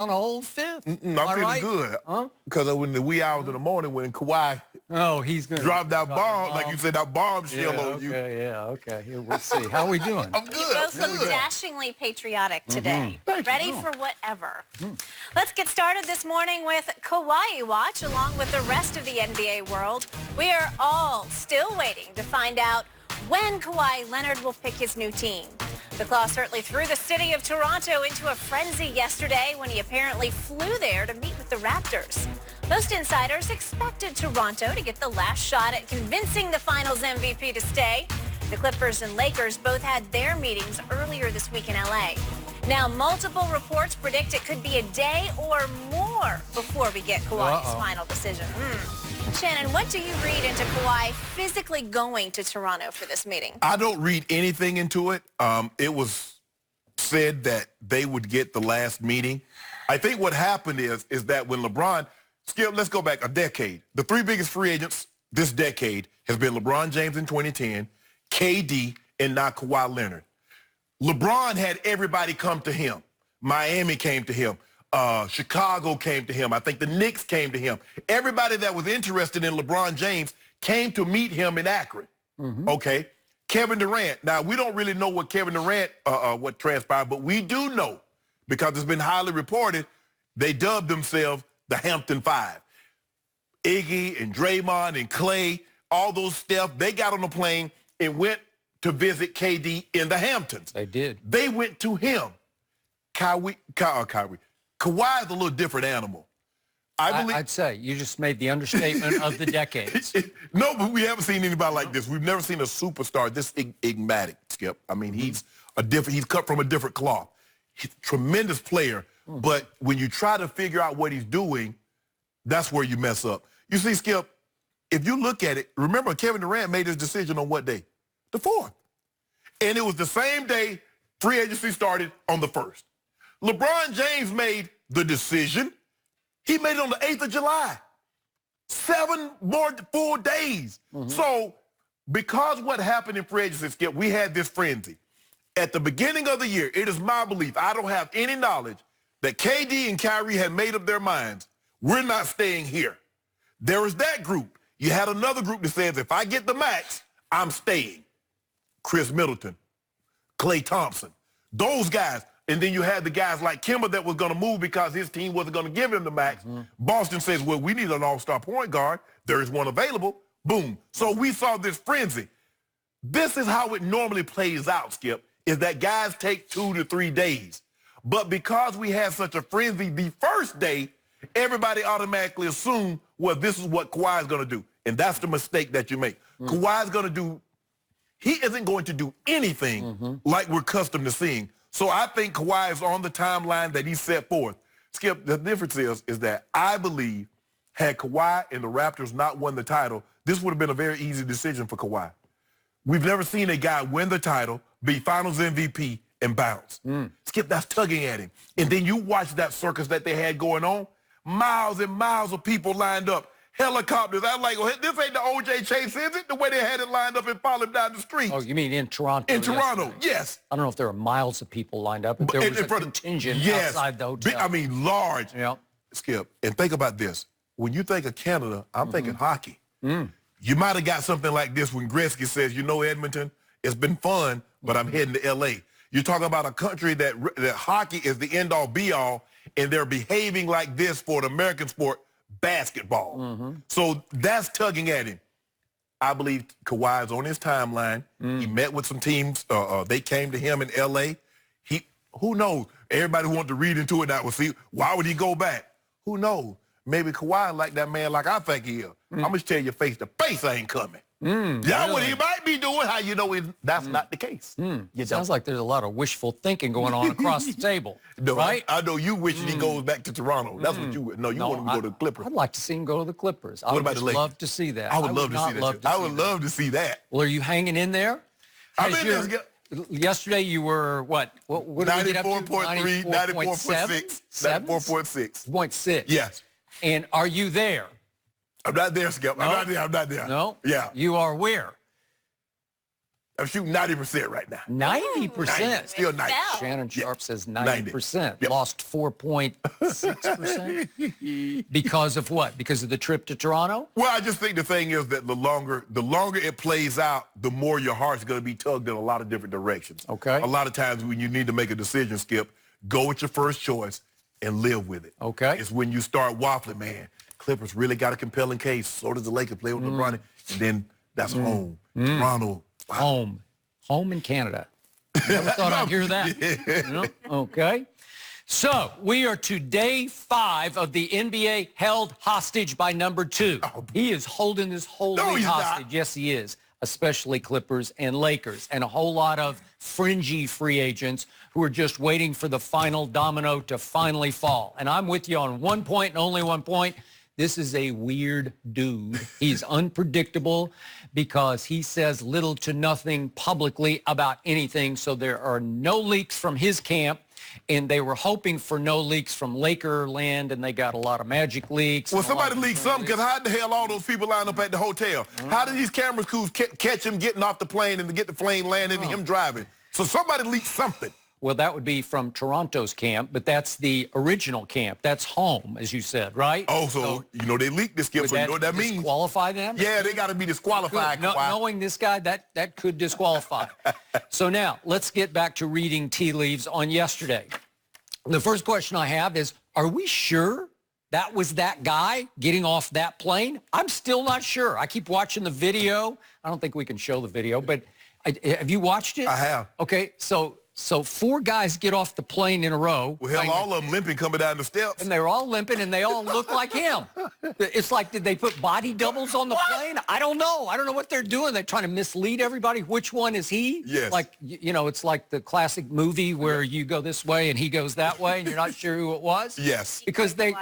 on a whole fifth. I'm feeling good. Huh? Because when the wee hours in the morning when Kawhi He's going to drop that bomb, like you said, that bombshell on you. Okay. Here, we'll see. How are we doing? I'm good. You both I'm look good. dashingly patriotic today. Ready for whatever. Mm-hmm. Let's get started this morning with Kawhi Watch, along with the rest of the NBA world. We are all still waiting to find out when Kawhi Leonard will pick his new team. The claw certainly threw the city of Toronto into a frenzy yesterday when he apparently flew there to meet with the Raptors. Most insiders expected Toronto to get the last shot at convincing the Finals MVP to stay. The Clippers and Lakers both had their meetings earlier this week in LA. Now, multiple reports predict it could be a day or more before we get Kawhi's final decision. Shannon, what do you read into Kawhi physically going to Toronto for this meeting? I don't read anything into it. It was said that they would get the last meeting. I think what happened is that when LeBron, Skip, let's go back a decade. The three biggest free agents this decade has been LeBron James in 2010, KD, and now Kawhi Leonard. LeBron had everybody come to him. Miami came to him. Chicago came to him. I think the Knicks came to him. Everybody that was interested in LeBron James came to meet him in Akron. Okay. Kevin Durant. Now, we don't really know what Kevin Durant, what transpired, but we do know, because it's been highly reported, they dubbed themselves the Hampton Five. Iggy and Draymond and Clay, all those Steph, they got on the plane and went to visit KD in the Hamptons. They did. They went to him. Kawhi is a little different animal. I'd say you just made the understatement of the decades. No, but we haven't seen anybody like this. We've never seen a superstar this enigmatic, Skip. I mean, he's cut from a different cloth. He's a tremendous player, but when you try to figure out what he's doing, that's where you mess up. You see, Skip, if you look at it, remember Kevin Durant made his decision on what day? The 4th. And it was the same day free agency started, on the 1st. LeBron James made the decision. He made it on the 8th of July. 7 more full days. So because what happened in free agency, Skip, we had this frenzy. At the beginning of the year, it is my belief, I don't have any knowledge, that KD and Kyrie had made up their minds. We're not staying here. There was that group. You had another group that says, if I get the max, I'm staying. Chris Middleton, Klay Thompson, those guys. And then you had the guys like Kemba that was going to move because his team wasn't going to give him the max. Boston says, well, we need an all-star point guard. There is one available. Boom. So we saw this frenzy. This is how it normally plays out, Skip, is that guys take 2 to 3 days. But because we had such a frenzy the first day, everybody automatically assumed, well, this is what Kawhi's going to do. And that's the mistake that you make. Kawhi's going to do, he isn't going to do anything like we're accustomed to seeing. So I think Kawhi is on the timeline that he set forth. Skip, the difference is that I believe had Kawhi and the Raptors not won the title, this would have been a very easy decision for Kawhi. We've never seen a guy win the title, be Finals MVP, and bounce. Skip, that's tugging at him. And then you watch that circus that they had going on. Miles and miles of people lined up. Helicopters. I'm like, well, this ain't the O.J. Chase, is it? The way they had it lined up and followed him down the street. Oh, you mean in Toronto? In Toronto, yes. I don't know if there were miles of people lined up, but there was a contingent outside the hotel. I mean, large. Yeah. Skip, and think about this. When you think of Canada, I'm thinking hockey. You might have got something like this when Gretzky says, you know, Edmonton, it's been fun, but I'm heading to L.A. You're talking about a country that hockey is the end-all, be-all, and they're behaving like this for an American sport, basketball. So that's tugging at him. I believe Kawhi's on his timeline. He met with some teams. They came to him in L.A. Who knows? Everybody wanted to read into it now. Well, see, why would he go back? Who knows? Maybe Kawhi like that man like I think he is. I'm going to tell you face to face I ain't coming. That's what he might be doing. How you know that's not the case? It sounds like there's a lot of wishful thinking going on across the table, no, right? I know you wishing he goes back to Toronto. That's what you would. No, you want him to go to the Clippers. I'd like to see him go to the Clippers. I would love to see that. I would love to see that. I would love to see that. Well, are you hanging in there? I'm in there. Yesterday you were what? What 94.3, 94.6, 94.6. 0.6. Yes. And are you there? I'm not there, Skip. No? I'm not there. No? Yeah. You are where? I'm shooting 90% right now. 90%? Still 90. Shannon Sharp says 90%. Yep. Lost 4.6%. Because of what? Because of the trip to Toronto? Well, I just think the thing is that the longer it plays out, the more your heart's going to be tugged in a lot of different directions. Okay. A lot of times when you need to make a decision, Skip, go with your first choice and live with it. Okay. It's when you start waffling, man, Clippers really got a compelling case. So does the Lakers play with LeBron. And then that's home. Toronto. Wow. Home in Canada. Never thought I'd hear that. Yeah. Okay. So we are to day 5 of the NBA held hostage by number 2. Oh. He is holding this whole league hostage. Not. Yes, he is. Especially Clippers and Lakers, and a whole lot of fringy free agents who are just waiting for the final domino to finally fall. And I'm with you on one point and only one point. This is a weird dude. He's unpredictable because he says little to nothing publicly about anything. So there are no leaks from his camp, and they were hoping for no leaks from Laker land, and they got a lot of Magic leaks. Well, somebody leaked something, because how the hell all those people lined up at the hotel? How did these camera crews catch him getting off the plane and to get the plane landing and him driving? So somebody leaked something. Well, that would be from Toronto's camp, but that's the original camp. That's home, as you said, right? Oh, so you know, they leaked this, Skip, so you know what that means. Disqualify them? Yeah, they got to be disqualified. Knowing this guy, that could disqualify. So now, let's get back to reading tea leaves on yesterday. The first question I have is, are we sure that was that guy getting off that plane? I'm still not sure. I keep watching the video. I don't think we can show the video, but have you watched it? I have. Okay, so 4 guys get off the plane in a row. Well, hell, all of them limping coming down the steps. And they're all limping, and they all look like him. It's like, did they put body doubles on the plane? I don't know. I don't know what they're doing. They're trying to mislead everybody. Which one is he? Yes. Like, you know, it's like the classic movie where you go this way and he goes that way, and you're not sure who it was. Yes. Because they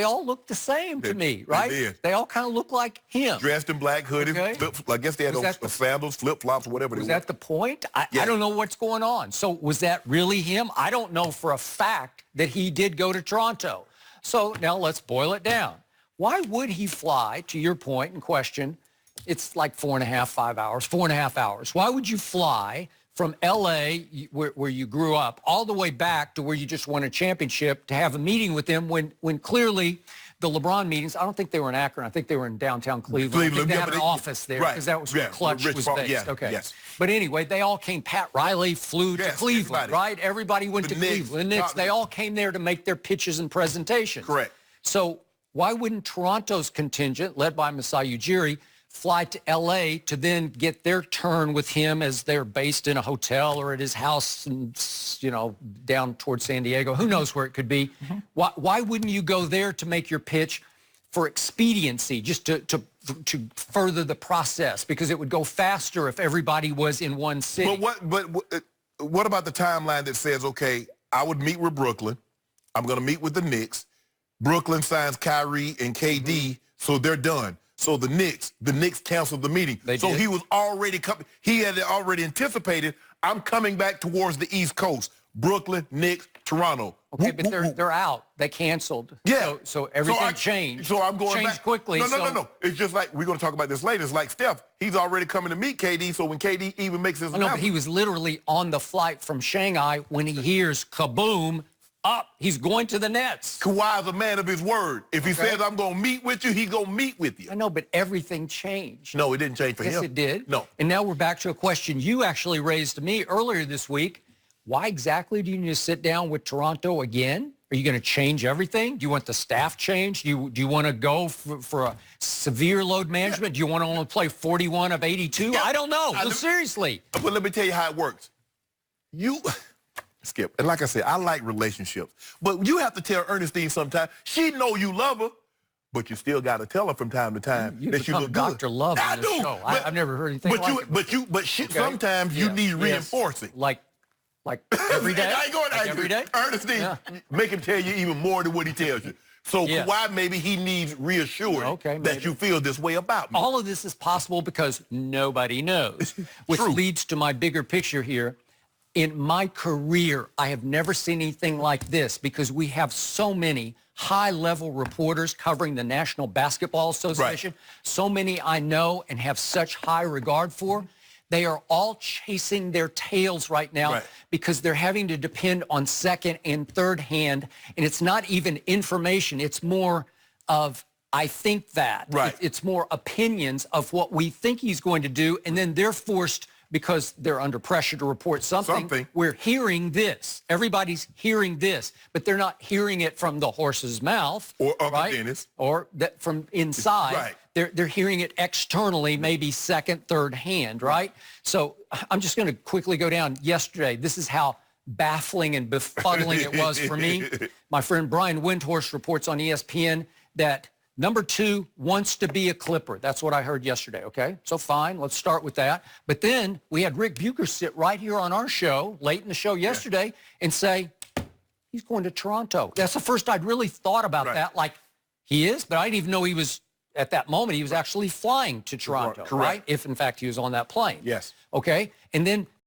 all look the same to me, right? They did. They all kind of look like him. Dressed in black hoodies. Okay. I guess they had those sandals, flip-flops, whatever they were. Was that the point? I don't know what's going on. So was that really him? I don't know for a fact that he did go to Toronto. So now let's boil it down. Why would he fly, to your point and question, it's like 4.5 hours. Why would you fly from L.A., where you grew up, all the way back to where you just won a championship to have a meeting with him when clearly the LeBron meetings, I don't think they were in Akron. I think they were in downtown Cleveland. I think they had an office there because that was where Clutch was based. Yeah, okay. Yes. But anyway, they all came. Pat Riley flew to Cleveland, right? Everybody went to Cleveland. The Knicks, they all came there to make their pitches and presentations. Correct. So why wouldn't Toronto's contingent, led by Masai Ujiri, fly to L.A. to then get their turn with him as they're based in a hotel or at his house, and, you know, down towards San Diego? Who knows where it could be? Why wouldn't you go there to make your pitch for expediency, just to further the process? Because it would go faster if everybody was in one city. But what about the timeline that says, okay, I would meet with Brooklyn. I'm going to meet with the Knicks. Brooklyn signs Kyrie and KD, so they're done. So the Knicks canceled the meeting. So he was already coming. He had already anticipated, I'm coming back towards the East Coast. Brooklyn, Knicks, Toronto. Okay, but they're out. They canceled. Yeah. So everything changed. So I'm going changed back quickly. No. It's just like, we're going to talk about this later. It's like Steph. He's already coming to meet KD, so when KD even makes his announcement. No, but he was literally on the flight from Shanghai when he hears kaboom, up. He's going to the Nets. Kawhi's a man of his word. If he says, I'm going to meet with you, he's going to meet with you. I know, but everything changed. No, it didn't change for him. Yes, it did. No. And now we're back to a question you actually raised to me earlier this week. Why exactly do you need to sit down with Toronto again? Are you going to change everything? Do you want the staff changed? Do you want to go for a severe load management? Do you want to only play 41 of 82? I don't know. No, seriously. But let me tell you how it works. Skip, and like I said, I like relationships. But you have to tell Ernestine sometimes. She know you love her, but you still got to tell her from time to time that you look good. Dr. Love on this show. I've never heard anything like it. Sometimes you need reinforcing. Like every day? Every day? Ernestine, make him tell you even more than what he tells you. So Kawhi, maybe he needs reassuring that you feel this way about me. All of this is possible because nobody knows, which leads to my bigger picture here. In my career, I have never seen anything like this because we have so many high-level reporters covering the National Basketball Association, so many I know and have such high regard for. They are all chasing their tails right now because they're having to depend on second and third hand. And it's not even information. It's more of, I think that. It's more opinions of what we think he's going to do. And then they're forced, because they're under pressure to report something. We're hearing this. Everybody's hearing this, but they're not hearing it from the horse's mouth. Or Uncle Dennis. Or that from inside. They're hearing it externally, maybe second, third hand, right? So I'm just going to quickly go down yesterday. This is how baffling and befuddling it was for me. My friend Brian Windhorst reports on ESPN that number 2 wants to be a Clipper. That's what I heard yesterday, okay? So fine, let's start with that. But then we had Rick Bucher sit right here on our show, late in the show yesterday, and say, he's going to Toronto. That's the first I'd really thought about that. Like, he is, but I didn't even know he was, at that moment, he was actually flying to Toronto, right? If, in fact, he was on that plane. Yes. Okay? And then